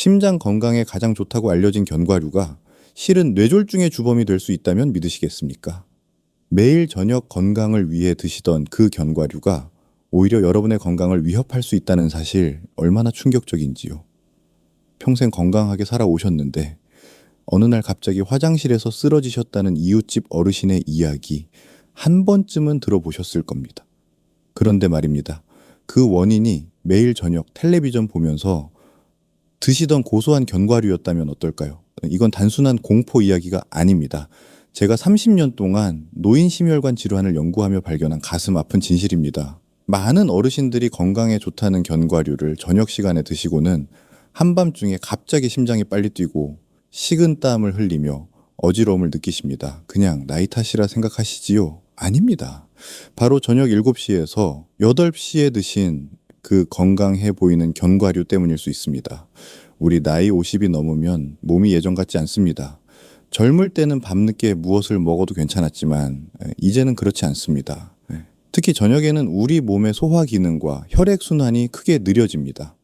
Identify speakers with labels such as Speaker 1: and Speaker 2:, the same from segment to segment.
Speaker 1: 심장 건강에 가장 좋다고 알려진 견과류가 실은 뇌졸중의 주범이 될 수 있다면 믿으시겠습니까? 매일 저녁 건강을 위해 드시던 그 견과류가 오히려 여러분의 건강을 위협할 수 있다는 사실 얼마나 충격적인지요. 평생 건강하게 살아오셨는데 어느 날 갑자기 화장실에서 쓰러지셨다는 이웃집 어르신의 이야기 한 번쯤은 들어보셨을 겁니다. 그런데 말입니다. 그 원인이 매일 저녁 텔레비전 보면서 드시던 고소한 견과류였다면 어떨까요? 이건 단순한 공포 이야기가 아닙니다. 제가 30년 동안 노인심혈관 질환을 연구하며 발견한 가슴 아픈 진실입니다. 많은 어르신들이 건강에 좋다는 견과류를 저녁 시간에 드시고는 한밤중에 갑자기 심장이 빨리 뛰고 식은땀을 흘리며 어지러움을 느끼십니다. 그냥 나이 탓이라 생각하시지요? 아닙니다. 바로 저녁 7시에서 8시에 드신 그 건강해 보이는 견과류 때문일 수 있습니다. 우리 나이 50이 넘으면 몸이 예전 같지 않습니다. 젊을 때는 밤늦게 무엇을 먹어도 괜찮았지만 이제는 그렇지 않습니다. 특히 저녁에는 우리 몸의 소화 기능과 혈액순환이 크게 느려집니다.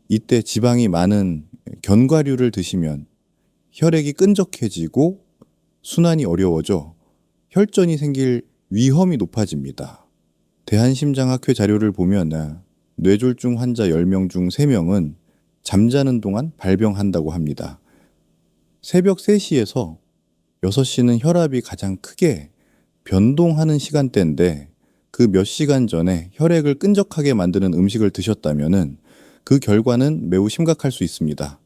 Speaker 1: 이때 지방이 많은 견과류를 드시면 혈액이 끈적해지고 순환이 어려워져 혈전이 생길 위험이 높아집니다. 대한심장학회 자료를 보면 뇌졸중 환자 10명 중 3명은 잠자는 동안 발병한다고 합니다. 새벽 3시에서 6시는 혈압이 가장 크게 변동하는 시간대인데 그 몇 시간 전에 혈액을 끈적하게 만드는 음식을 드셨다면 그 결과는 매우 심각할 수 있습니다.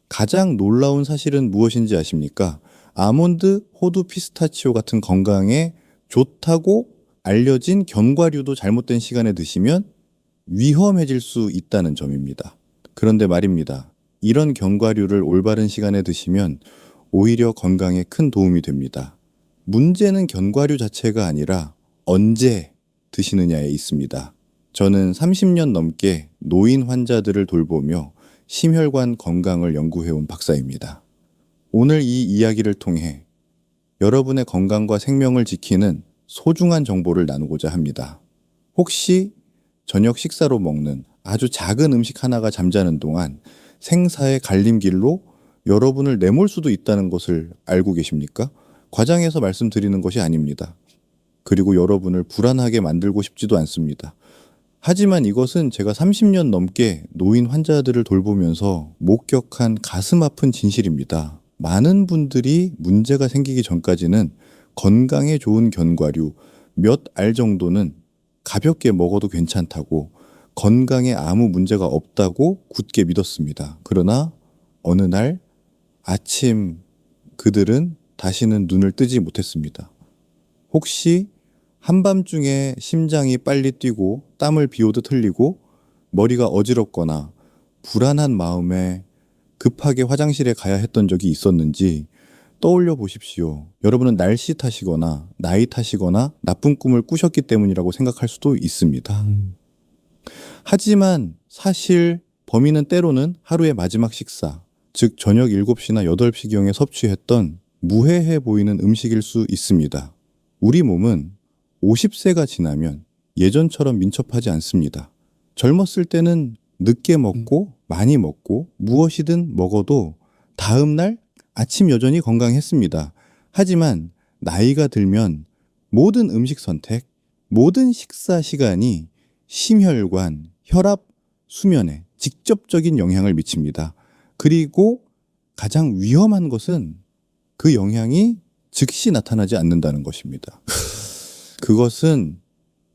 Speaker 1: 가장 놀라운 사실은 무엇인지 아십니까? 아몬드, 호두, 피스타치오 같은 건강에 좋다고 알려진 견과류도 잘못된 시간에 드시면 위험해질 수 있다는 점입니다. 그런데 말입니다. 이런 견과류를 올바른 시간에 드시면 오히려 건강에 큰 도움이 됩니다. 문제는 견과류 자체가 아니라 언제 드시느냐에 있습니다. 저는 30년 넘게 노인 환자들을 돌보며 심혈관 건강을 연구해온 박사입니다. 오늘 이 이야기를 통해 여러분의 건강과 생명을 지키는 소중한 정보를 나누고자 합니다. 혹시 저녁 식사로 먹는 아주 작은 음식 하나가 잠자는 동안 생사의 갈림길로 여러분을 내몰 수도 있다는 것을 알고 계십니까? 과장해서 말씀드리는 것이 아닙니다. 그리고 여러분을 불안하게 만들고 싶지도 않습니다. 하지만 이것은 제가 30년 넘게 노인 환자들을 돌보면서 목격한 가슴 아픈 진실입니다. 많은 분들이 문제가 생기기 전까지는 건강에 좋은 견과류 몇 알 정도는 가볍게 먹어도 괜찮다고 건강에 아무 문제가 없다고 굳게 믿었습니다. 그러나 어느 날 아침 그들은 다시는 눈을 뜨지 못했습니다. 혹시 한밤중에 심장이 빨리 뛰고 땀을 비오듯 흘리고 머리가 어지럽거나 불안한 마음에 급하게 화장실에 가야 했던 적이 있었는지 떠올려 보십시오. 여러분은 날씨 탓이거나 나이 탓이거나 나쁜 꿈을 꾸셨기 때문이라고 생각할 수도 있습니다. 하지만 사실 범인은 때로는 하루의 마지막 식사, 즉 저녁 7시나 8시경에 섭취했던 무해해 보이는 음식일 수 있습니다. 우리 몸은 50세가 지나면 예전처럼 민첩하지 않습니다. 젊었을 때는 늦게 먹고 많이 먹고 무엇이든 먹어도 다음날 아침 여전히 건강했습니다. 하지만 나이가 들면 모든 음식 선택, 모든 식사 시간이 심혈관, 혈압, 수면에 직접적인 영향을 미칩니다. 그리고 가장 위험한 것은 그 영향이 즉시 나타나지 않는다는 것입니다. 그것은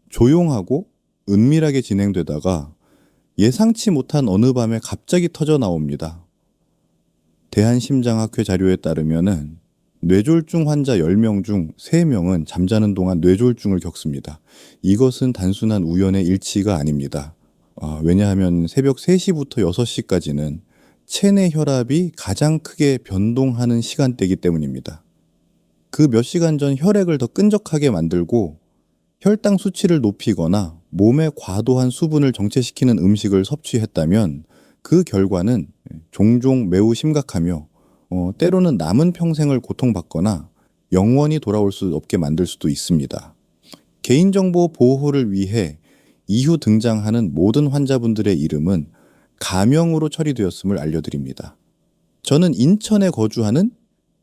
Speaker 1: 조용하고 은밀하게 진행되다가 예상치 못한 어느 밤에 갑자기 터져 나옵니다. 대한심장학회 자료에 따르면 뇌졸중 환자 10명 중 3명은 잠자는 동안 뇌졸중을 겪습니다. 이것은 단순한 우연의 일치가 아닙니다. 왜냐하면 새벽 3시부터 6시까지는 체내 혈압이 가장 크게 변동하는 시간대이기 때문입니다. 그 몇 시간 전 혈액을 더 끈적하게 만들고 혈당 수치를 높이거나 몸에 과도한 수분을 정체시키는 음식을 섭취했다면 그 결과는 종종 매우 심각하며 때로는 남은 평생을 고통받거나 영원히 돌아올 수 없게 만들 수도 있습니다. 개인정보 보호를 위해 이후 등장하는 모든 환자분들의 이름은 가명으로 처리되었음을 알려드립니다. 저는 인천에 거주하는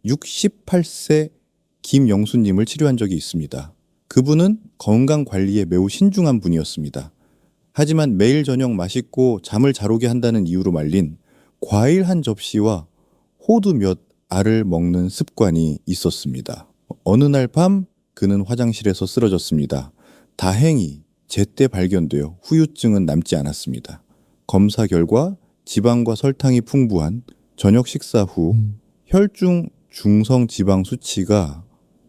Speaker 1: 68세 김영수님을 치료한 적이 있습니다. 그분은 건강관리에 매우 신중한 분이었습니다. 하지만 매일 저녁 맛있고 잠을 잘 오게 한다는 이유로 말린 과일 한 접시와 호두 몇 알을 먹는 습관이 있었습니다. 어느 날 밤 그는 화장실에서 쓰러졌습니다. 다행히 제때 발견되어 후유증은 남지 않았습니다. 검사 결과 지방과 설탕이 풍부한 저녁 식사 후 혈중 중성 지방 수치가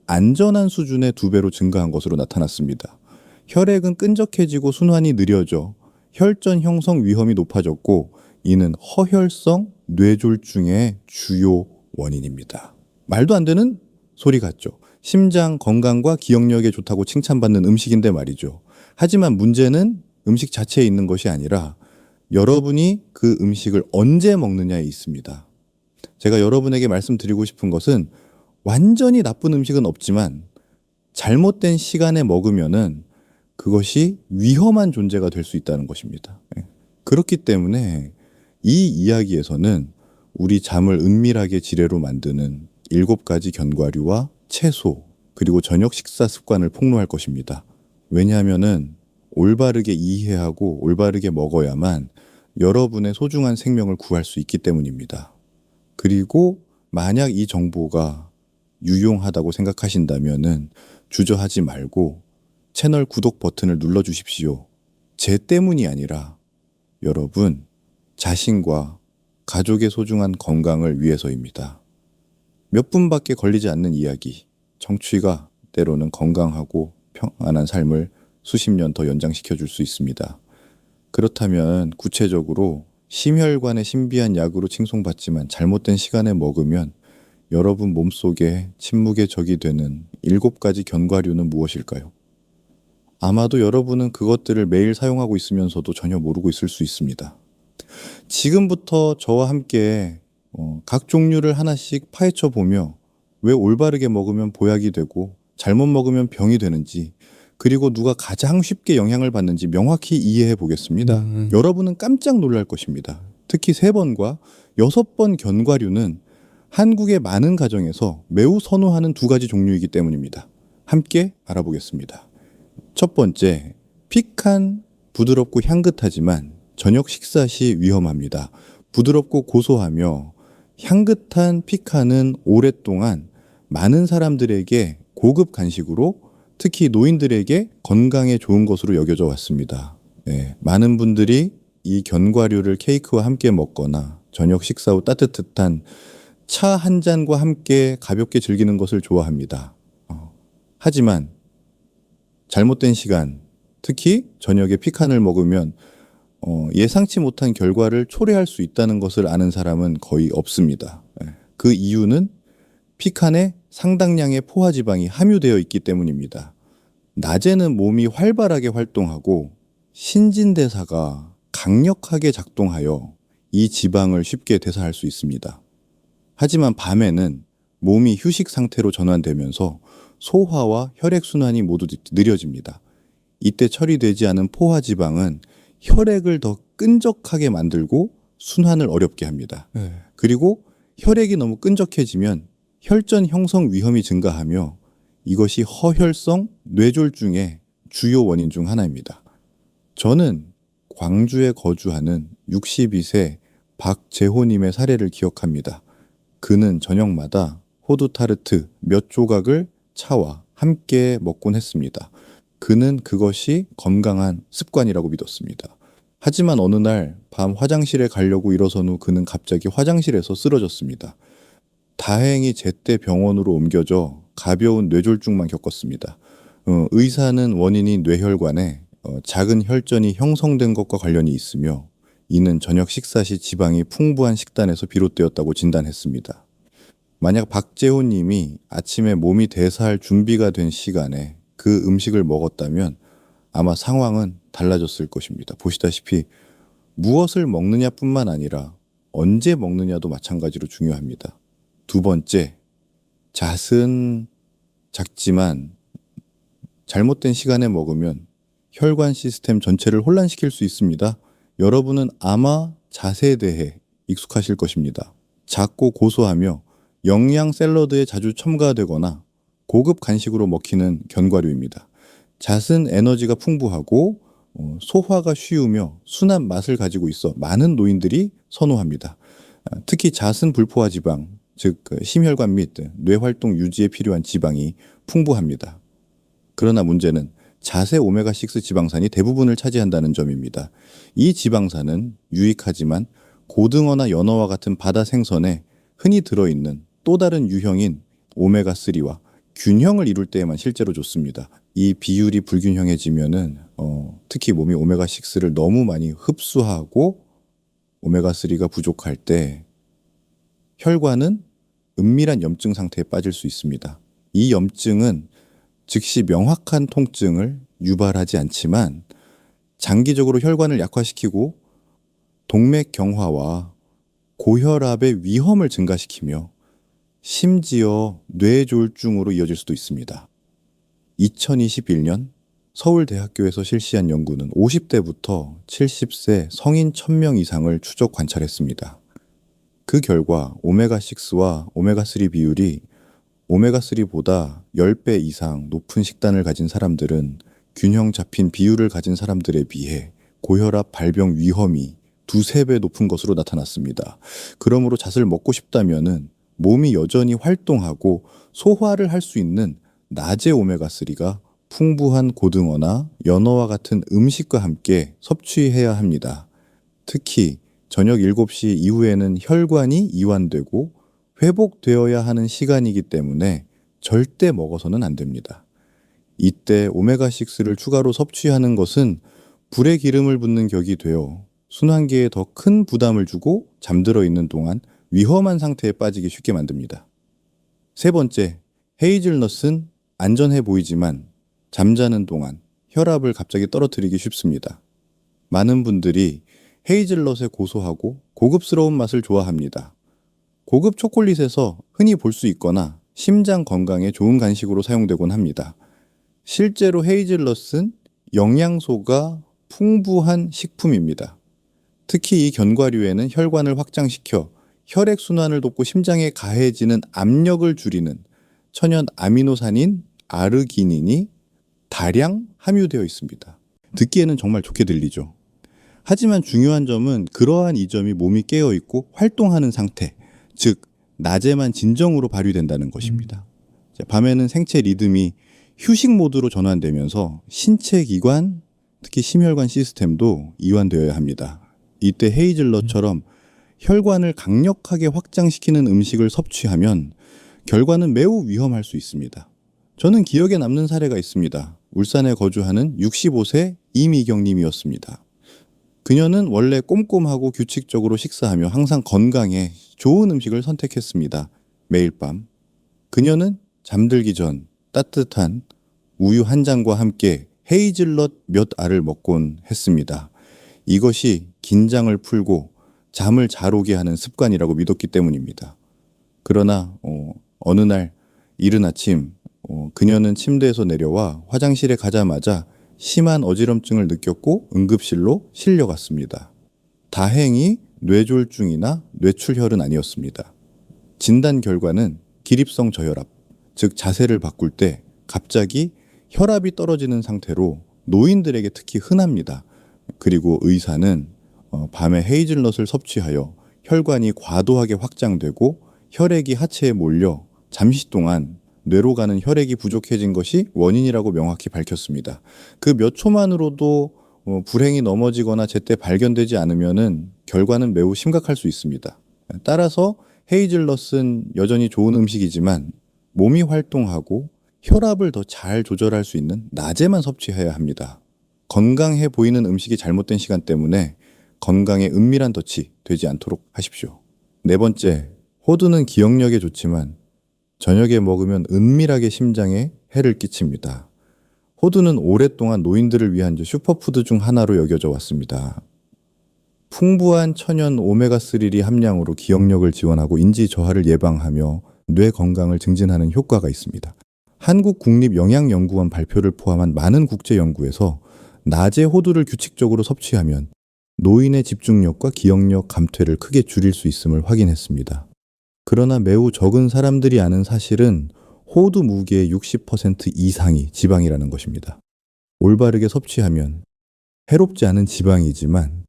Speaker 1: 안전한 수준의 2배로 증가한 것으로 나타났습니다. 혈액은 끈적해지고 순환이 느려져 혈전 형성 위험이 높아졌고 이는 허혈성 뇌졸중의 주요 원인입니다. 말도 안 되는 소리 같죠. 심장 건강과 기억력에 좋다고 칭찬받는 음식인데 말이죠. 하지만 문제는 음식 자체에 있는 것이 아니라 여러분이 그 음식을 언제 먹느냐에 있습니다. 제가 여러분에게 말씀드리고 싶은 것은 완전히 나쁜 음식은 없지만 잘못된 시간에 먹으면은 그것이 위험한 존재가 될 수 있다는 것입니다. 그렇기 때문에 이 이야기에서는 우리 잠을 은밀하게 지뢰로 만드는 7가지 견과류와 채소 그리고 저녁 식사 습관을 폭로할 것입니다. 왜냐하면은 올바르게 이해하고 올바르게 먹어야만 여러분의 소중한 생명을 구할 수 있기 때문입니다. 그리고 만약 이 정보가 유용하다고 생각하신다면은 주저하지 말고 채널 구독 버튼을 눌러주십시오. 제 때문이 아니라 여러분 자신과 가족의 소중한 건강을 위해서입니다. 몇 분밖에 걸리지 않는 이야기, 청취가 때로는 건강하고 평안한 삶을 수십 년 더 연장시켜 줄 수 있습니다. 그렇다면 구체적으로 심혈관의 신비한 약으로 칭송받지만 잘못된 시간에 먹으면 여러분 몸속에 침묵의 적이 되는 7가지 견과류는 무엇일까요? 아마도 여러분은 그것들을 매일 사용하고 있으면서도 전혀 모르고 있을 수 있습니다. 지금부터 저와 함께 각 종류를 하나씩 파헤쳐 보며 왜 올바르게 먹으면 보약이 되고 잘못 먹으면 병이 되는지 그리고 누가 가장 쉽게 영향을 받는지 명확히 이해해 보겠습니다. 여러분은 깜짝 놀랄 것입니다. 특히 3번과 6번 견과류는 한국의 많은 가정에서 매우 선호하는 2가지 종류이기 때문입니다. 함께 알아보겠습니다. 첫 번째, 피칸 부드럽고 향긋하지만 저녁 식사 시 위험합니다. 부드럽고 고소하며 향긋한 피칸은 오랫동안 많은 사람들에게 고급 간식으로 특히 노인들에게 건강에 좋은 것으로 여겨져 왔습니다. 많은 분들이 이 견과류를 케이크와 함께 먹거나 저녁 식사 후 따뜻한 차 한 잔과 함께 가볍게 즐기는 것을 좋아합니다. 하지만 잘못된 시간, 특히 저녁에 피칸을 먹으면 예상치 못한 결과를 초래할 수 있다는 것을 아는 사람은 거의 없습니다. 그 이유는 피칸에 상당량의 포화지방이 함유되어 있기 때문입니다. 낮에는 몸이 활발하게 활동하고 신진대사가 강력하게 작동하여 이 지방을 쉽게 대사할 수 있습니다. 하지만 밤에는 몸이 휴식 상태로 전환되면서 소화와 혈액순환이 모두 느려집니다. 이때 처리되지 않은 포화지방은 혈액을 더 끈적하게 만들고 순환을 어렵게 합니다. 그리고 혈액이 너무 끈적해지면 혈전 형성 위험이 증가하며 이것이 허혈성 뇌졸중의 주요 원인 중 하나입니다. 저는 광주에 거주하는 62세 박재호님의 사례를 기억합니다. 그는 저녁마다 호두 타르트 몇 조각을 차와 함께 먹곤 했습니다. 그는 그것이 건강한 습관이라고 믿었습니다. 하지만 어느 날 밤 화장실에 가려고 일어선 후 그는 갑자기 화장실에서 쓰러졌습니다. 다행히 제때 병원으로 옮겨져 가벼운 뇌졸중만 겪었습니다. 의사는 원인이 뇌혈관에 작은 혈전이 형성된 것과 관련이 있으며 이는 저녁 식사 시 지방이 풍부한 식단에서 비롯되었다고 진단했습니다. 만약 박재호 님이 아침에 몸이 대사할 준비가 된 시간에 그 음식을 먹었다면 아마 상황은 달라졌을 것입니다. 보시다시피 무엇을 먹느냐뿐만 아니라 언제 먹느냐도 마찬가지로 중요합니다. 2번째, 잣은 작지만 잘못된 시간에 먹으면 혈관 시스템 전체를 혼란시킬 수 있습니다. 여러분은 아마 잣에 대해 익숙하실 것입니다. 작고 고소하며 영양 샐러드에 자주 첨가되거나 고급 간식으로 먹히는 견과류입니다. 잣은 에너지가 풍부하고 소화가 쉬우며 순한 맛을 가지고 있어 많은 노인들이 선호합니다. 특히 잣은 불포화 지방, 즉 심혈관 및 뇌활동 유지에 필요한 지방이 풍부합니다. 그러나 문제는 잣의 오메가6 지방산이 대부분을 차지한다는 점입니다. 이 지방산은 유익하지만 고등어나 연어와 같은 바다 생선에 흔히 들어있는 또 다른 유형인 오메가3와 균형을 이룰 때에만 실제로 좋습니다. 이 비율이 불균형해지면은 특히 몸이 오메가6를 너무 많이 흡수하고 오메가3가 부족할 때 혈관은 은밀한 염증 상태에 빠질 수 있습니다. 이 염증은 즉시 명확한 통증을 유발하지 않지만 장기적으로 혈관을 약화시키고 동맥 경화와 고혈압의 위험을 증가시키며 심지어 뇌졸중으로 이어질 수도 있습니다. 2021년 서울대학교에서 실시한 연구는 50대부터 70세 성인 1000명 이상을 추적 관찰했습니다. 그 결과 오메가6와 오메가3 비율이 오메가3보다 10배 이상 높은 식단을 가진 사람들은 균형 잡힌 비율을 가진 사람들에 비해 고혈압 발병 위험이 2~3배 높은 것으로 나타났습니다. 그러므로 잣을 먹고 싶다면은 몸이 여전히 활동하고 소화를 할 수 있는 낮의 오메가3가 풍부한 고등어나 연어와 같은 음식과 함께 섭취해야 합니다. 특히 저녁 7시 이후에는 혈관이 이완되고 회복되어야 하는 시간이기 때문에 절대 먹어서는 안 됩니다. 이때 오메가6를 추가로 섭취하는 것은 불에 기름을 붓는 격이 되어 순환계에 더 큰 부담을 주고 잠들어 있는 동안 위험한 상태에 빠지기 쉽게 만듭니다. 세 번째, 헤이즐넛은 안전해 보이지만 잠자는 동안 혈압을 갑자기 떨어뜨리기 쉽습니다. 많은 분들이 헤이즐넛의 고소하고 고급스러운 맛을 좋아합니다. 고급 초콜릿에서 흔히 볼 수 있거나 심장 건강에 좋은 간식으로 사용되곤 합니다. 실제로 헤이즐넛은 영양소가 풍부한 식품입니다. 특히 이 견과류에는 혈관을 확장시켜 혈액순환을 돕고 심장에 가해지는 압력을 줄이는 천연 아미노산인 아르기닌이 다량 함유되어 있습니다. 듣기에는 정말 좋게 들리죠. 하지만 중요한 점은 그러한 이 점이 몸이 깨어있고 활동하는 상태, 즉 낮에만 진정으로 발휘된다는 것입니다. 밤에는 생체 리듬이 휴식 모드로 전환되면서 신체 기관, 특히 심혈관 시스템도 이완되어야 합니다. 이때 헤이즐넛처럼 혈관을 강력하게 확장시키는 음식을 섭취하면 결과는 매우 위험할 수 있습니다. 저는 기억에 남는 사례가 있습니다. 울산에 거주하는 65세 이미경 님이었습니다. 그녀는 원래 꼼꼼하고 규칙적으로 식사하며 항상 건강에 좋은 음식을 선택했습니다. 매일 밤. 그녀는 잠들기 전 따뜻한 우유 한 잔과 함께 헤이즐넛 몇 알을 먹곤 했습니다. 이것이 긴장을 풀고 잠을 잘 오게 하는 습관이라고 믿었기 때문입니다. 그러나 어느 날 이른 아침 그녀는 침대에서 내려와 화장실에 가자마자 심한 어지럼증을 느꼈고 응급실로 실려갔습니다. 다행히 뇌졸중이나 뇌출혈은 아니었습니다. 진단 결과는 기립성 저혈압, 즉 자세를 바꿀 때 갑자기 혈압이 떨어지는 상태로 노인들에게 특히 흔합니다. 그리고 의사는 밤에 헤이즐넛을 섭취하여 혈관이 과도하게 확장되고 혈액이 하체에 몰려 잠시 동안 뇌로 가는 혈액이 부족해진 것이 원인이라고 명확히 밝혔습니다. 그 몇 초만으로도 불행히 넘어지거나 제때 발견되지 않으면은 결과는 매우 심각할 수 있습니다. 따라서 헤이즐넛은 여전히 좋은 음식이지만 몸이 활동하고 혈압을 더 잘 조절할 수 있는 낮에만 섭취해야 합니다. 건강해 보이는 음식이 잘못된 시간 때문에 건강에 은밀한 덫이 되지 않도록 하십시오. 네 번째, 호두는 기억력에 좋지만 저녁에 먹으면 은밀하게 심장에 해를 끼칩니다. 호두는 오랫동안 노인들을 위한 슈퍼푸드 중 하나로 여겨져 왔습니다. 풍부한 천연 오메가3 함량으로 기억력을 지원하고 인지 저하를 예방하며 뇌 건강을 증진하는 효과가 있습니다. 한국국립영양연구원 발표를 포함한 많은 국제 연구에서 낮에 호두를 규칙적으로 섭취하면 노인의 집중력과 기억력 감퇴를 크게 줄일 수 있음을 확인했습니다. 그러나 매우 적은 사람들이 아는 사실은 호두 무게의 60% 이상이 지방이라는 것입니다. 올바르게 섭취하면 해롭지 않은 지방이지만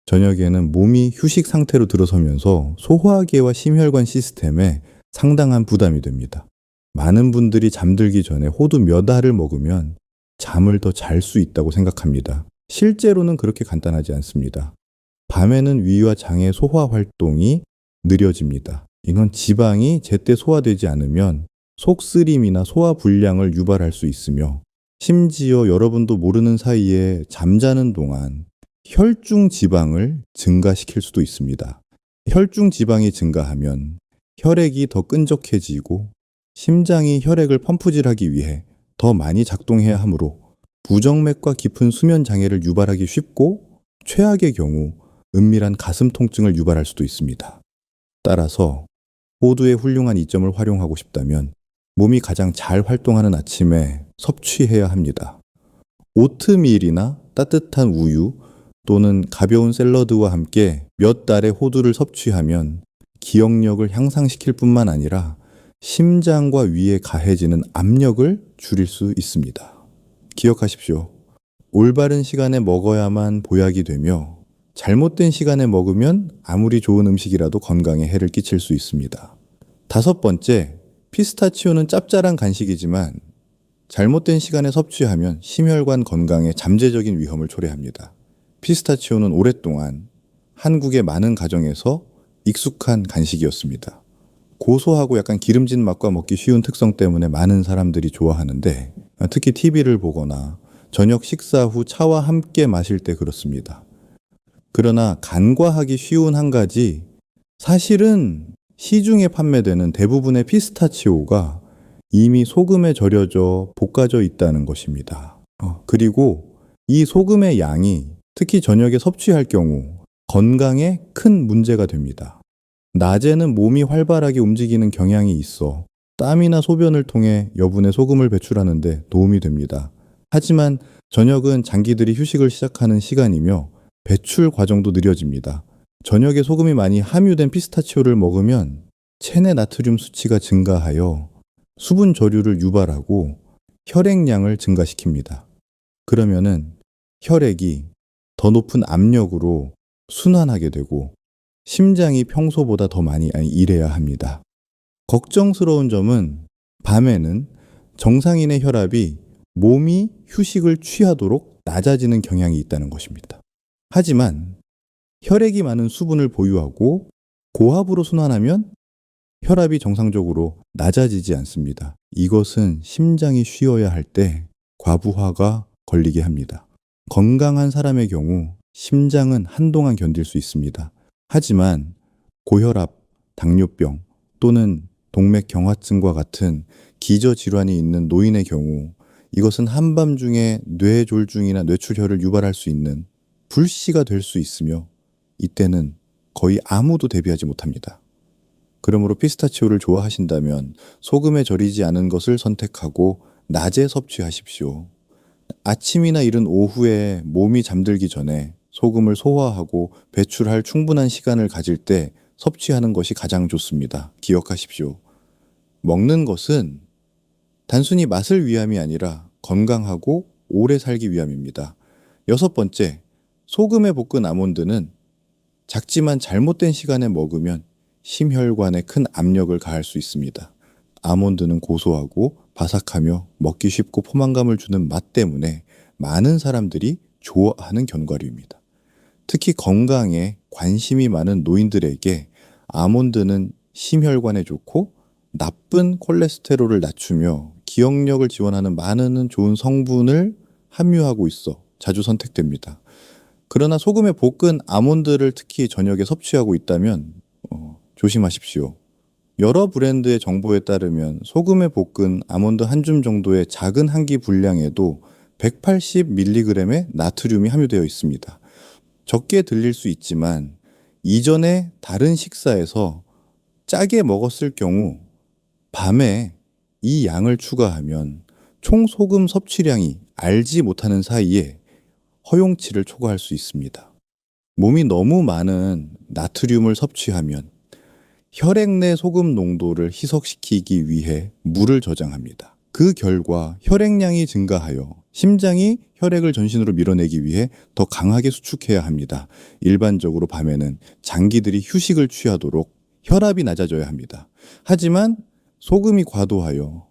Speaker 1: 저녁에는 몸이 휴식 상태로 들어서면서 소화계와 심혈관 시스템에 상당한 부담이 됩니다. 많은 분들이 잠들기 전에 호두 몇 알을 먹으면 잠을 더 잘 수 있다고 생각합니다. 실제로는 그렇게 간단하지 않습니다. 밤에는 위와 장의 소화 활동이 느려집니다. 이건 지방이 제때 소화되지 않으면 속쓰림이나 소화 불량을 유발할 수 있으며 심지어 여러분도 모르는 사이에 잠자는 동안 혈중 지방을 증가시킬 수도 있습니다. 혈중 지방이 증가하면 혈액이 더 끈적해지고 심장이 혈액을 펌프질하기 위해 더 많이 작동해야 하므로 부정맥과 깊은 수면 장애를 유발하기 쉽고 최악의 경우 은밀한 가슴 통증을 유발할 수도 있습니다. 따라서 호두의 훌륭한 이점을 활용하고 싶다면 몸이 가장 잘 활동하는 아침에 섭취해야 합니다. 오트밀이나 따뜻한 우유 또는 가벼운 샐러드와 함께 몇 달의 호두를 섭취하면 기억력을 향상시킬 뿐만 아니라 심장과 위에 가해지는 압력을 줄일 수 있습니다. 기억하십시오. 올바른 시간에 먹어야만 보약이 되며 잘못된 시간에 먹으면 아무리 좋은 음식이라도 건강에 해를 끼칠 수 있습니다. 5번째, 피스타치오는 짭짤한 간식이지만 잘못된 시간에 섭취하면 심혈관 건강에 잠재적인 위험을 초래합니다. 피스타치오는 오랫동안 한국의 많은 가정에서 익숙한 간식이었습니다. 고소하고 약간 기름진 맛과 먹기 쉬운 특성 때문에 많은 사람들이 좋아하는데 특히 TV를 보거나 저녁 식사 후 차와 함께 마실 때 그렇습니다. 그러나 간과하기 쉬운 한 가지, 사실은 시중에 판매되는 대부분의 피스타치오가 이미 소금에 절여져 볶아져 있다는 것입니다. 그리고 이 소금의 양이 특히 저녁에 섭취할 경우 건강에 큰 문제가 됩니다. 낮에는 몸이 활발하게 움직이는 경향이 있어 땀이나 소변을 통해 여분의 소금을 배출하는데 도움이 됩니다. 하지만 저녁은 장기들이 휴식을 시작하는 시간이며 배출 과정도 느려집니다. 저녁에 소금이 많이 함유된 피스타치오를 먹으면 체내 나트륨 수치가 증가하여 수분 저류를 유발하고 혈액량을 증가시킵니다. 그러면은 혈액이 더 높은 압력으로 순환하게 되고 심장이 평소보다 더 많이 일해야 합니다. 걱정스러운 점은 밤에는 정상인의 혈압이 몸이 휴식을 취하도록 낮아지는 경향이 있다는 것입니다. 하지만 혈액이 많은 수분을 보유하고 고압으로 순환하면 혈압이 정상적으로 낮아지지 않습니다. 이것은 심장이 쉬어야 할 때 과부하가 걸리게 합니다. 건강한 사람의 경우 심장은 한동안 견딜 수 있습니다. 하지만 고혈압, 당뇨병 또는 동맥경화증과 같은 기저질환이 있는 노인의 경우 이것은 한밤중에 뇌졸중이나 뇌출혈을 유발할 수 있는 불시가 될 수 있으며 이때는 거의 아무도 대비하지 못합니다. 그러므로 피스타치오를 좋아하신다면 소금에 절이지 않은 것을 선택하고 낮에 섭취하십시오. 아침이나 이른 오후에 몸이 잠들기 전에 소금을 소화하고 배출할 충분한 시간을 가질 때 섭취하는 것이 가장 좋습니다. 기억하십시오. 먹는 것은 단순히 맛을 위함이 아니라 건강하고 오래 살기 위함입니다. 6번째, 소금에 볶은 아몬드는 작지만 잘못된 시간에 먹으면 심혈관에 큰 압력을 가할 수 있습니다. 아몬드는 고소하고 바삭하며 먹기 쉽고 포만감을 주는 맛 때문에 많은 사람들이 좋아하는 견과류입니다. 특히 건강에 관심이 많은 노인들에게 아몬드는 심혈관에 좋고 나쁜 콜레스테롤을 낮추며 기억력을 지원하는 많은 좋은 성분을 함유하고 있어 자주 선택됩니다. 그러나 소금에 볶은 아몬드를 특히 저녁에 섭취하고 있다면 조심하십시오. 여러 브랜드의 정보에 따르면 소금에 볶은 아몬드 한 줌 정도의 작은 한 끼 분량에도 180mg의 나트륨이 함유되어 있습니다. 적게 들릴 수 있지만 이전에 다른 식사에서 짜게 먹었을 경우 밤에 이 양을 추가하면 총 소금 섭취량이 알지 못하는 사이에 허용치를 초과할 수 있습니다. 몸이 너무 많은 나트륨을 섭취하면 혈액 내 소금 농도를 희석시키기 위해 물을 저장합니다. 그 결과 혈액량이 증가하여 심장이 혈액을 전신으로 밀어내기 위해 더 강하게 수축해야 합니다. 일반적으로 밤에는 장기들이 휴식을 취하도록 혈압이 낮아져야 합니다. 하지만 소금이 과도하여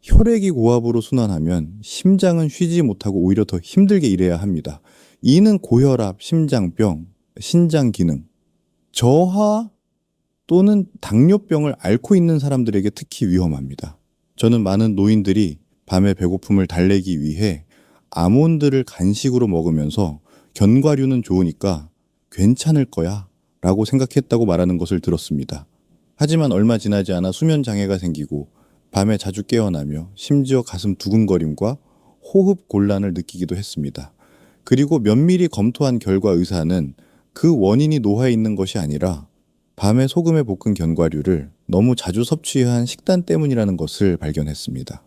Speaker 1: 혈액이 고압으로 순환하면 심장은 쉬지 못하고 오히려 더 힘들게 일해야 합니다. 이는 고혈압, 심장병, 신장 기능, 저하 또는 당뇨병을 앓고 있는 사람들에게 특히 위험합니다. 저는 많은 노인들이 밤에 배고픔을 달래기 위해 아몬드를 간식으로 먹으면서 견과류는 좋으니까 괜찮을 거야 라고 생각했다고 말하는 것을 들었습니다. 하지만 얼마 지나지 않아 수면 장애가 생기고 밤에 자주 깨어나며 심지어 가슴 두근거림과 호흡 곤란을 느끼기도 했습니다. 그리고 면밀히 검토한 결과 의사는 그 원인이 노화에 있는 것이 아니라 밤에 소금에 볶은 견과류를 너무 자주 섭취한 식단 때문이라는 것을 발견했습니다.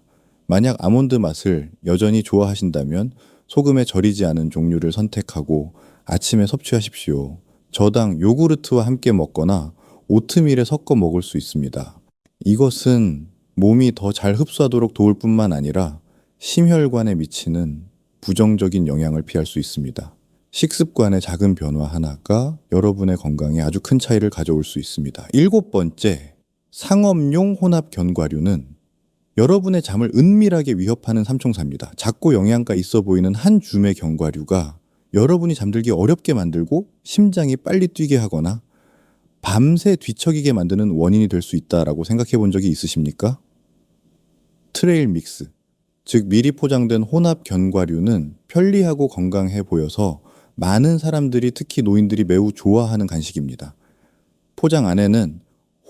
Speaker 1: 만약 아몬드 맛을 여전히 좋아하신다면 소금에 절이지 않은 종류를 선택하고 아침에 섭취하십시오. 저당 요구르트와 함께 먹거나 오트밀에 섞어 먹을 수 있습니다. 이것은 몸이 더 잘 흡수하도록 도울 뿐만 아니라 심혈관에 미치는 부정적인 영향을 피할 수 있습니다. 식습관의 작은 변화 하나가 여러분의 건강에 아주 큰 차이를 가져올 수 있습니다. 7번째, 상업용 혼합 견과류는 여러분의 잠을 은밀하게 위협하는 삼총사입니다. 작고 영양가 있어 보이는 한 줌의 견과류가 여러분이 잠들기 어렵게 만들고 심장이 빨리 뛰게 하거나 밤새 뒤척이게 만드는 원인이 될 수 있다라고 생각해 본 적이 있으십니까? 트레일 믹스, 즉 미리 포장된 혼합 견과류는 편리하고 건강해 보여서 많은 사람들이 특히 노인들이 매우 좋아하는 간식입니다. 포장 안에는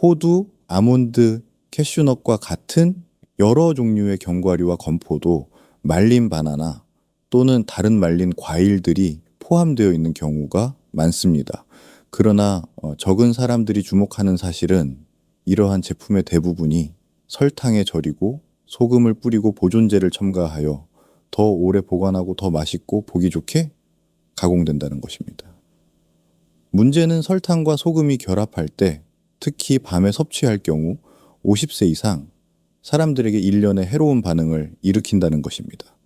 Speaker 1: 호두, 아몬드, 캐슈넛과 같은 여러 종류의 견과류와 건포도, 말린 바나나 또는 다른 말린 과일들이 포함되어 있는 경우가 많습니다. 그러나 적은 사람들이 주목하는 사실은 이러한 제품의 대부분이 설탕에 절이고 소금을 뿌리고 보존제를 첨가하여 더 오래 보관하고 더 맛있고 보기 좋게 가공된다는 것입니다. 문제는 설탕과 소금이 결합할 때, 특히 밤에 섭취할 경우 50세 이상 사람들에게 일련의 해로운 반응을 일으킨다는 것입니다.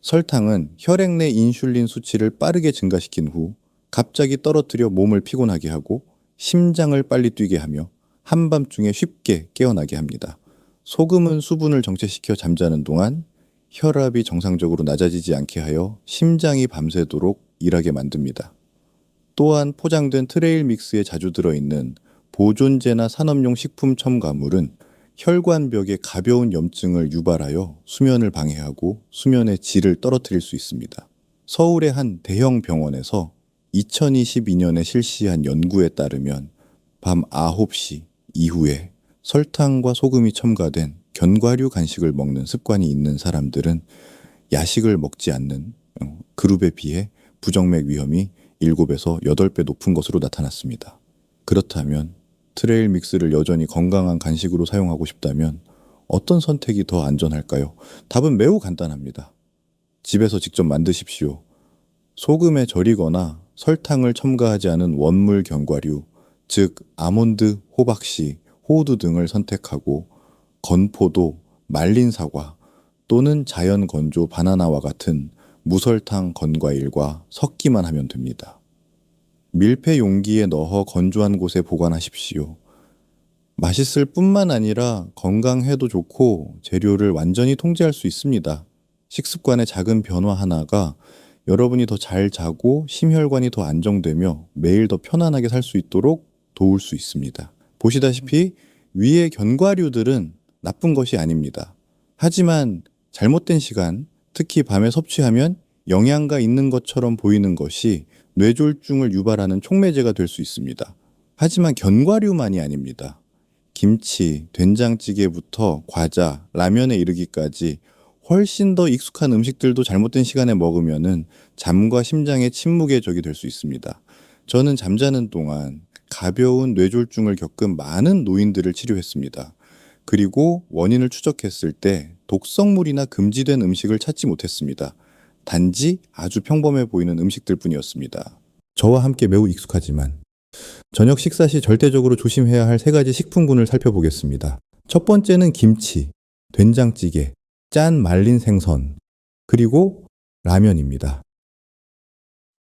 Speaker 1: 설탕은 혈액 내 인슐린 수치를 빠르게 증가시킨 후 갑자기 떨어뜨려 몸을 피곤하게 하고 심장을 빨리 뛰게 하며 한밤중에 쉽게 깨어나게 합니다. 소금은 수분을 정체시켜 잠자는 동안 혈압이 정상적으로 낮아지지 않게 하여 심장이 밤새도록 일하게 만듭니다. 또한 포장된 트레일 믹스에 자주 들어있는 보존제나 산업용 식품 첨가물은 혈관벽에 가벼운 염증을 유발하여 수면을 방해하고 수면의 질을 떨어뜨릴 수 있습니다. 서울의 한 대형 병원에서 2022년에 실시한 연구에 따르면 밤 9시 이후에 설탕과 소금이 첨가된 견과류 간식을 먹는 습관이 있는 사람들은 야식을 먹지 않는 그룹에 비해 부정맥 위험이 7에서 8배 높은 것으로 나타났습니다. 그렇다면 트레일 믹스를 여전히 건강한 간식으로 사용하고 싶다면 어떤 선택이 더 안전할까요? 답은 매우 간단합니다. 집에서 직접 만드십시오. 소금에 절이거나 설탕을 첨가하지 않은 원물 견과류, 즉 아몬드, 호박씨, 호두 등을 선택하고 건포도, 말린 사과 또는 자연 건조 바나나와 같은 무설탕 건과일과 섞기만 하면 됩니다. 밀폐 용기에 넣어 건조한 곳에 보관하십시오. 맛있을 뿐만 아니라 건강해도 좋고 재료를 완전히 통제할 수 있습니다. 식습관의 작은 변화 하나가 여러분이 더 잘 자고 심혈관이 더 안정되며 매일 더 편안하게 살 수 있도록 도울 수 있습니다. 보시다시피 위의 견과류들은 나쁜 것이 아닙니다. 하지만 잘못된 시간, 특히 밤에 섭취하면 영양가 있는 것처럼 보이는 것이 뇌졸중을 유발하는 촉매제가 될 수 있습니다. 하지만 견과류만이 아닙니다. 김치, 된장찌개부터 과자, 라면에 이르기까지 훨씬 더 익숙한 음식들도 잘못된 시간에 먹으면은 잠과 심장의 침묵의 적이 될 수 있습니다. 저는 잠자는 동안 가벼운 뇌졸중을 겪은 많은 노인들을 치료했습니다. 그리고 원인을 추적했을 때 독성물이나 금지된 음식을 찾지 못했습니다. 단지 아주 평범해 보이는 음식들 뿐이었습니다. 저와 함께 매우 익숙하지만 저녁 식사 시 절대적으로 조심해야 할 3가지 식품군을 살펴보겠습니다. 첫 번째는 김치, 된장찌개, 짠 말린 생선, 그리고 라면입니다.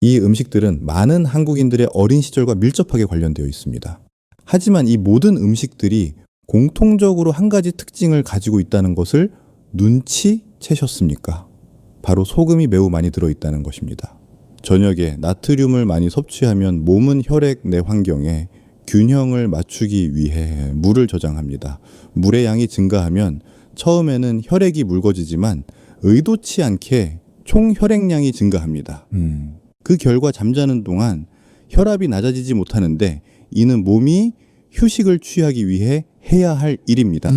Speaker 1: 이 음식들은 많은 한국인들의 어린 시절과 밀접하게 관련되어 있습니다. 하지만 이 모든 음식들이 공통적으로 한 가지 특징을 가지고 있다는 것을 눈치채셨습니까? 바로 소금이 매우 많이 들어있다는 것입니다. 저녁에 나트륨을 많이 섭취하면 몸은 혈액 내 환경에 균형을 맞추기 위해 물을 저장합니다. 물의 양이 증가하면 처음에는 혈액이 묽어지지만 의도치 않게 총 혈액량이 증가합니다. 그 결과 잠자는 동안 혈압이 낮아지지 못하는데 이는 몸이 휴식을 취하기 위해 해야 할 일입니다.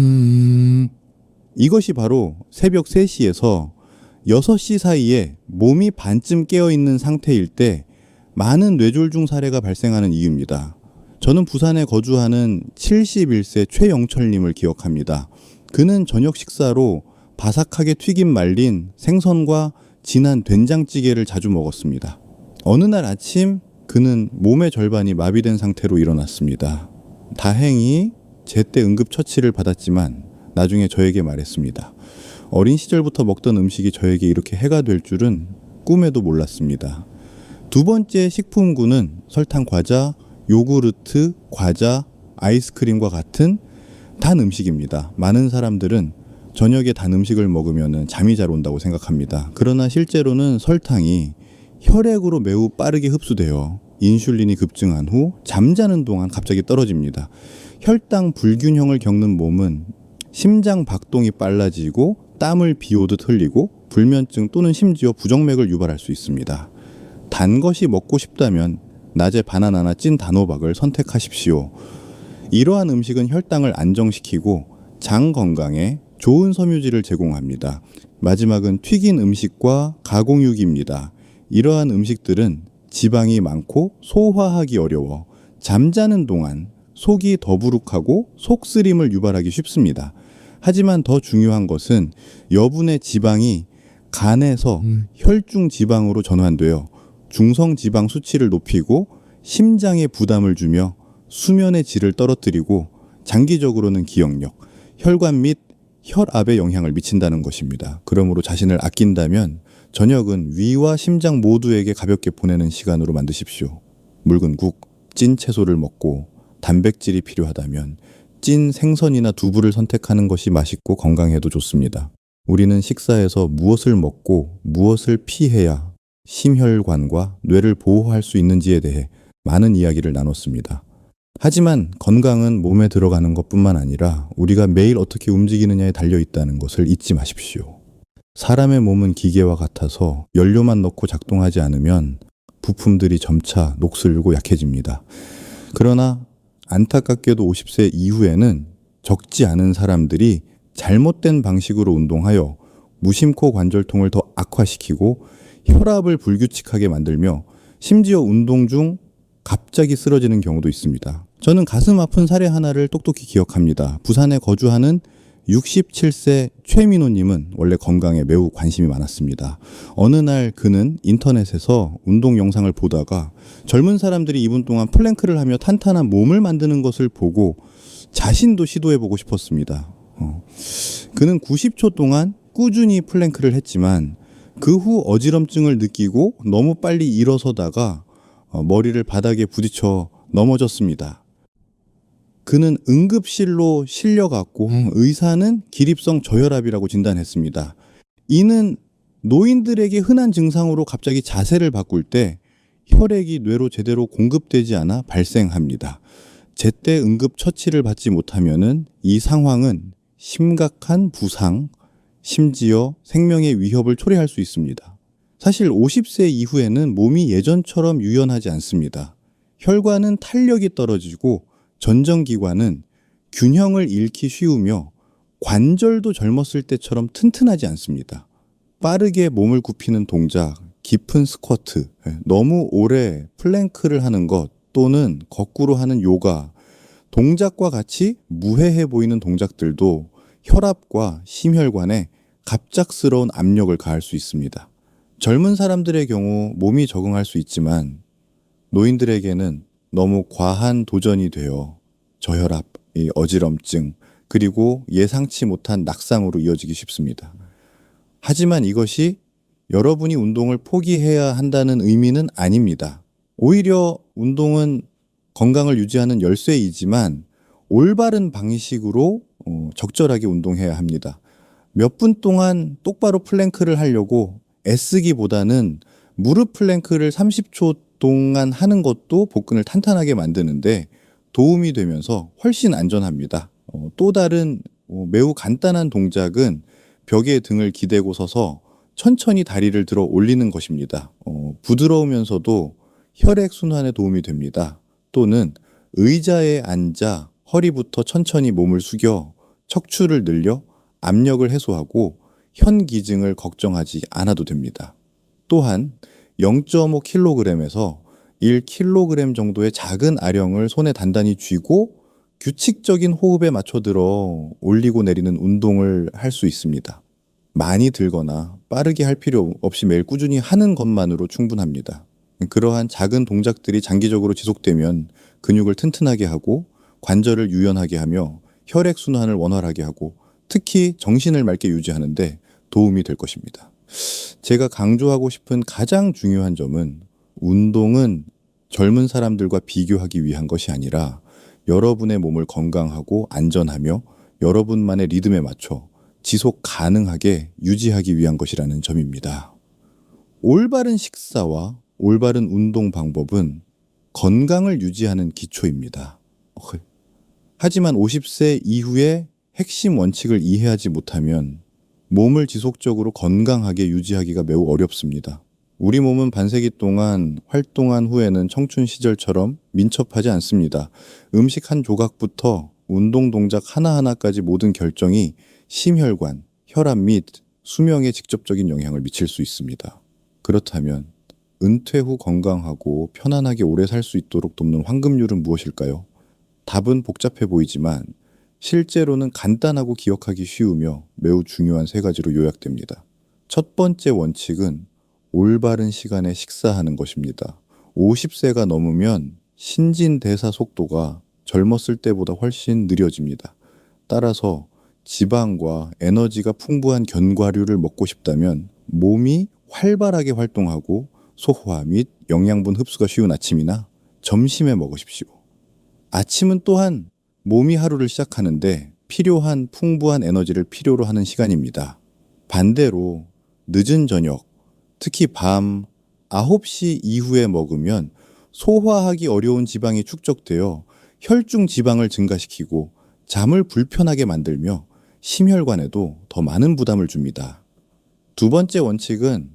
Speaker 1: 이것이 바로 새벽 3시에서 6시 사이에 몸이 반쯤 깨어있는 상태일 때 많은 뇌졸중 사례가 발생하는 이유입니다. 저는 부산에 거주하는 71세 최영철님을 기억합니다. 그는 저녁 식사로 바삭하게 튀김 말린 생선과 진한 된장찌개를 자주 먹었습니다. 어느 날 아침 그는 몸의 절반이 마비된 상태로 일어났습니다. 다행히 제때 응급처치를 받았지만 나중에 저에게 말했습니다. 어린 시절부터 먹던 음식이 저에게 이렇게 해가 될 줄은 꿈에도 몰랐습니다. 두 번째 식품군은 설탕 과자, 요구르트, 과자, 아이스크림과 같은 단 음식입니다. 많은 사람들은 저녁에 단 음식을 먹으면 잠이 잘 온다고 생각합니다. 그러나 실제로는 설탕이 혈액으로 매우 빠르게 흡수되어 인슐린이 급증한 후 잠자는 동안 갑자기 떨어집니다. 혈당 불균형을 겪는 몸은 심장 박동이 빨라지고 땀을 비오듯 흘리고 불면증 또는 심지어 부정맥을 유발할 수 있습니다. 단 것이 먹고 싶다면 낮에 바나나나 찐 단호박을 선택하십시오. 이러한 음식은 혈당을 안정시키고 장 건강에 좋은 섬유질을 제공합니다. 마지막은 튀긴 음식과 가공육입니다. 이러한 음식들은 지방이 많고 소화하기 어려워 잠자는 동안 속이 더부룩하고 속쓰림을 유발하기 쉽습니다. 하지만 더 중요한 것은 여분의 지방이 간에서 혈중 지방으로 전환되어 중성 지방 수치를 높이고 심장에 부담을 주며 수면의 질을 떨어뜨리고 장기적으로는 기억력, 혈관 및 혈압에 영향을 미친다는 것입니다. 그러므로 자신을 아낀다면 저녁은 위와 심장 모두에게 가볍게 보내는 시간으로 만드십시오. 묽은 국, 찐 채소를 먹고 단백질이 필요하다면 찐 생선이나 두부를 선택하는 것이 맛있고 건강에도 좋습니다. 우리는 식사에서 무엇을 먹고 무엇을 피해야 심혈관과 뇌를 보호할 수 있는지에 대해 많은 이야기를 나눴습니다. 하지만 건강은 몸에 들어가는 것뿐만 아니라 우리가 매일 어떻게 움직이느냐에 달려 있다는 것을 잊지 마십시오. 사람의 몸은 기계와 같아서 연료만 넣고 작동하지 않으면 부품들이 점차 녹슬고 약해집니다. 그러나 안타깝게도 50세 이후에는 적지 않은 사람들이 잘못된 방식으로 운동하여 무심코 관절통을 더 악화시키고 혈압을 불규칙하게 만들며 심지어 운동 중 갑자기 쓰러지는 경우도 있습니다. 저는 가슴 아픈 사례 하나를 똑똑히 기억합니다. 부산에 거주하는 67세 최민호님은 원래 건강에 매우 관심이 많았습니다. 어느 날 그는 인터넷에서 운동 영상을 보다가 젊은 사람들이 2분 동안 플랭크를 하며 탄탄한 몸을 만드는 것을 보고 자신도 시도해보고 싶었습니다. 그는 90초 동안 꾸준히 플랭크를 했지만 그 후 어지럼증을 느끼고 너무 빨리 일어서다가 머리를 바닥에 부딪혀 넘어졌습니다. 그는 응급실로 실려갔고 의사는 기립성 저혈압이라고 진단했습니다. 이는 노인들에게 흔한 증상으로 갑자기 자세를 바꿀 때 혈액이 뇌로 제대로 공급되지 않아 발생합니다. 제때 응급 처치를 받지 못하면은 이 상황은 심각한 부상, 심지어 생명의 위협을 초래할 수 있습니다. 사실 50세 이후에는 몸이 예전처럼 유연하지 않습니다. 혈관은 탄력이 떨어지고 전정기관은 균형을 잃기 쉬우며 관절도 젊었을 때처럼 튼튼하지 않습니다. 빠르게 몸을 굽히는 동작, 깊은 스쿼트, 너무 오래 플랭크를 하는 것 또는 거꾸로 하는 요가, 동작과 같이 무해해 보이는 동작들도 혈압과 심혈관에 갑작스러운 압력을 가할 수 있습니다. 젊은 사람들의 경우 몸이 적응할 수 있지만 노인들에게는 너무 과한 도전이 되어 저혈압, 이 어지럼증, 그리고 예상치 못한 낙상으로 이어지기 쉽습니다. 하지만 이것이 여러분이 운동을 포기해야 한다는 의미는 아닙니다. 오히려 운동은 건강을 유지하는 열쇠이지만 올바른 방식으로 적절하게 운동해야 합니다. 몇 분 동안 똑바로 플랭크를 하려고 애쓰기보다는 무릎 플랭크를 30초 동안 하는 것도 복근을 탄탄하게 만드는데 도움이 되면서 훨씬 안전합니다. 또 다른 매우 간단한 동작은 벽에 등을 기대고 서서 천천히 다리를 들어 올리는 것입니다. 부드러우면서도 혈액 순환에 도움이 됩니다. 또는 의자에 앉아 허리부터 천천히 몸을 숙여 척추를 늘려 압력을 해소하고 현기증을 걱정하지 않아도 됩니다. 또한 0.5kg에서 1kg 정도의 작은 아령을 손에 단단히 쥐고 규칙적인 호흡에 맞춰 들어 올리고 내리는 운동을 할 수 있습니다. 많이 들거나 빠르게 할 필요 없이 매일 꾸준히 하는 것만으로 충분합니다. 그러한 작은 동작들이 장기적으로 지속되면 근육을 튼튼하게 하고 관절을 유연하게 하며 혈액순환을 원활하게 하고 특히 정신을 맑게 유지하는데 도움이 될 것입니다. 제가 강조하고 싶은 가장 중요한 점은 운동은 젊은 사람들과 비교하기 위한 것이 아니라 여러분의 몸을 건강하고 안전하며 여러분만의 리듬에 맞춰 지속 가능하게 유지하기 위한 것이라는 점입니다. 올바른 식사와 올바른 운동 방법은 건강을 유지하는 기초입니다. 하지만 50세 이후에 핵심 원칙을 이해하지 못하면 몸을 지속적으로 건강하게 유지하기가 매우 어렵습니다. 우리 몸은 반세기 동안 활동한 후에는 청춘 시절처럼 민첩하지 않습니다. 음식 한 조각부터 운동 동작 하나하나까지 모든 결정이 심혈관, 혈압 및 수명에 직접적인 영향을 미칠 수 있습니다. 그렇다면 은퇴 후 건강하고 편안하게 오래 살 수 있도록 돕는 황금률은 무엇일까요? 답은 복잡해 보이지만 실제로는 간단하고 기억하기 쉬우며 매우 중요한 세 가지로 요약됩니다. 첫 번째 원칙은 올바른 시간에 식사하는 것입니다. 50세가 넘으면 신진대사 속도가 젊었을 때보다 훨씬 느려집니다. 따라서 지방과 에너지가 풍부한 견과류를 먹고 싶다면 몸이 활발하게 활동하고 소화 및 영양분 흡수가 쉬운 아침이나 점심에 먹으십시오. 아침은 또한 몸이 하루를 시작하는데 필요한 풍부한 에너지를 필요로 하는 시간입니다. 반대로 늦은 저녁, 특히 밤 9시 이후에 먹으면 소화하기 어려운 지방이 축적되어 혈중 지방을 증가시키고 잠을 불편하게 만들며 심혈관에도 더 많은 부담을 줍니다. 두 번째 원칙은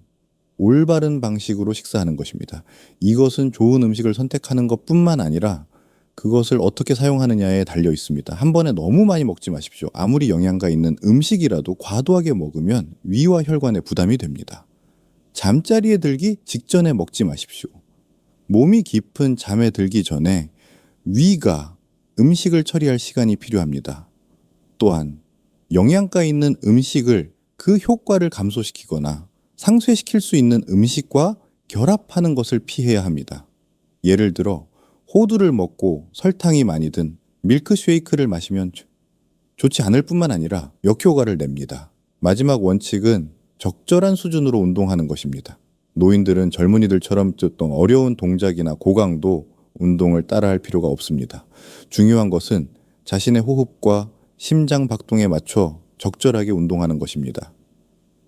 Speaker 1: 올바른 방식으로 식사하는 것입니다. 이것은 좋은 음식을 선택하는 것뿐만 아니라 그것을 어떻게 사용하느냐에 달려 있습니다. 한 번에 너무 많이 먹지 마십시오. 아무리 영양가 있는 음식이라도 과도하게 먹으면 위와 혈관에 부담이 됩니다. 잠자리에 들기 직전에 먹지 마십시오. 몸이 깊은 잠에 들기 전에 위가 음식을 처리할 시간이 필요합니다. 또한 영양가 있는 음식을 그 효과를 감소시키거나 상쇄시킬 수 있는 음식과 결합하는 것을 피해야 합니다. 예를 들어 호두를 먹고 설탕이 많이 든 밀크쉐이크를 마시면 좋지 않을 뿐만 아니라 역효과를 냅니다. 마지막 원칙은 적절한 수준으로 운동하는 것입니다. 노인들은 젊은이들처럼 어떤 어려운 동작이나 고강도 운동을 따라할 필요가 없습니다. 중요한 것은 자신의 호흡과 심장 박동에 맞춰 적절하게 운동하는 것입니다.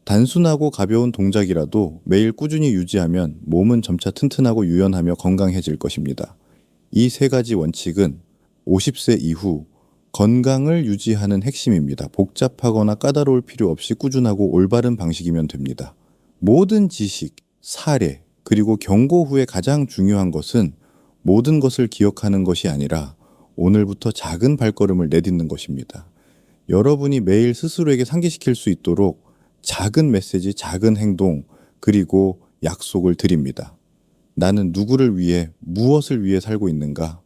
Speaker 1: 단순하고 가벼운 동작이라도 매일 꾸준히 유지하면 몸은 점차 튼튼하고 유연하며 건강해질 것입니다. 이 세 가지 원칙은 50세 이후 건강을 유지하는 핵심입니다. 복잡하거나 까다로울 필요 없이 꾸준하고 올바른 방식이면 됩니다. 모든 지식, 사례, 그리고 경고 후에 가장 중요한 것은 모든 것을 기억하는 것이 아니라 오늘부터 작은 발걸음을 내딛는 것입니다. 여러분이 매일 스스로에게 상기시킬 수 있도록 작은 메시지, 작은 행동, 그리고 약속을 드립니다. 나는 누구를 위해, 무엇을 위해 살고 있는가?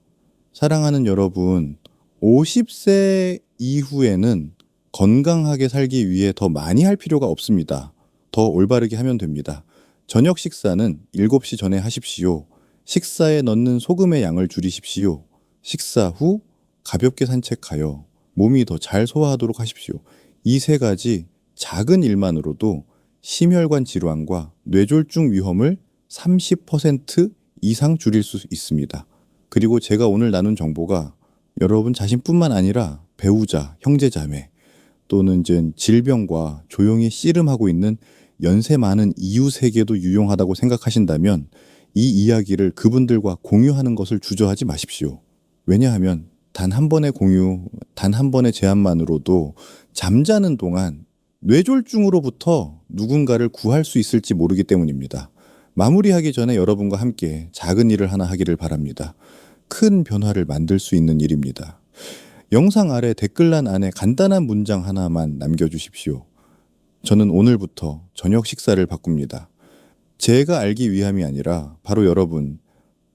Speaker 1: 사랑하는 여러분, 50세 이후에는 건강하게 살기 위해 더 많이 할 필요가 없습니다. 더 올바르게 하면 됩니다. 저녁 식사는 7시 전에 하십시오. 식사에 넣는 소금의 양을 줄이십시오. 식사 후 가볍게 산책하여 몸이 더 잘 소화하도록 하십시오. 이 세 가지 작은 일만으로도 심혈관 질환과 뇌졸중 위험을 30% 이상 줄일 수 있습니다. 그리고 제가 오늘 나눈 정보가 여러분 자신뿐만 아니라 배우자, 형제자매 또는 이제 질병과 조용히 씨름하고 있는 연세 많은 이웃에게도 유용하다고 생각하신다면 이 이야기를 그분들과 공유하는 것을 주저하지 마십시오. 왜냐하면 단 한 번의 공유, 단 한 번의 제안만으로도 잠자는 동안 뇌졸중으로부터 누군가를 구할 수 있을지 모르기 때문입니다. 마무리하기 전에 여러분과 함께 작은 일을 하나 하기를 바랍니다. 큰 변화를 만들 수 있는 일입니다. 영상 아래 댓글란 안에 간단한 문장 하나만 남겨주십시오. 저는 오늘부터 저녁 식사를 바꿉니다. 제가 알기 위함이 아니라 바로 여러분,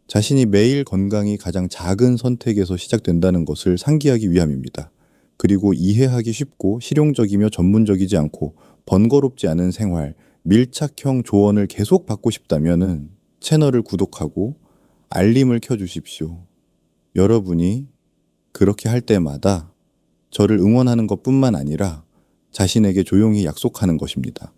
Speaker 1: 자신이 매일 건강이 가장 작은 선택에서 시작된다는 것을 상기하기 위함입니다. 그리고 이해하기 쉽고 실용적이며 전문적이지 않고 번거롭지 않은 생활, 밀착형 조언을 계속 받고 싶다면 채널을 구독하고 알림을 켜주십시오. 여러분이 그렇게 할 때마다 저를 응원하는 것뿐만 아니라 자신에게 조용히 약속하는 것입니다.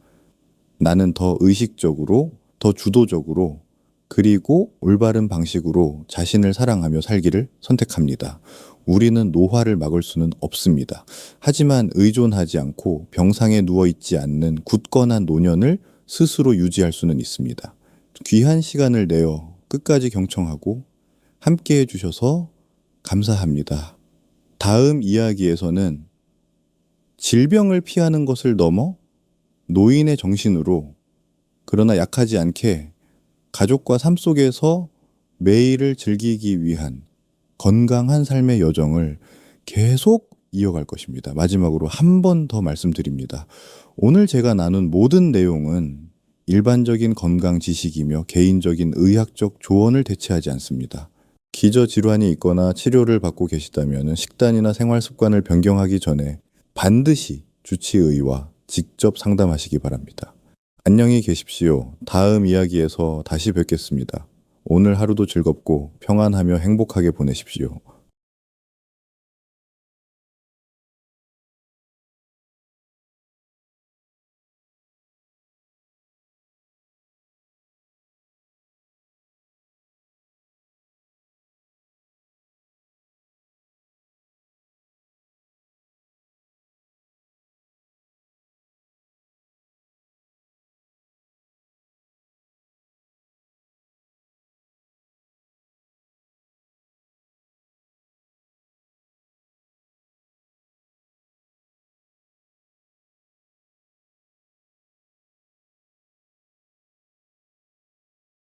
Speaker 1: 나는 더 의식적으로, 더 주도적으로, 그리고 올바른 방식으로 자신을 사랑하며 살기를 선택합니다. 우리는 노화를 막을 수는 없습니다. 하지만 의존하지 않고 병상에 누워있지 않는 굳건한 노년을 스스로 유지할 수는 있습니다. 귀한 시간을 내어 끝까지 경청하고 함께 해주셔서 감사합니다. 다음 이야기에서는 질병을 피하는 것을 넘어 노인의 정신으로, 그러나 약하지 않게 가족과 삶 속에서 매일을 즐기기 위한 건강한 삶의 여정을 계속 이어갈 것입니다. 마지막으로 한 번 더 말씀드립니다. 오늘 제가 나눈 모든 내용은 일반적인 건강 지식이며 개인적인 의학적 조언을 대체하지 않습니다. 기저질환이 있거나 치료를 받고 계시다면 식단이나 생활 습관을 변경하기 전에 반드시 주치의와 직접 상담하시기 바랍니다. 안녕히 계십시오. 다음 이야기에서 다시 뵙겠습니다. 오늘 하루도 즐겁고 평안하며 행복하게 보내십시오.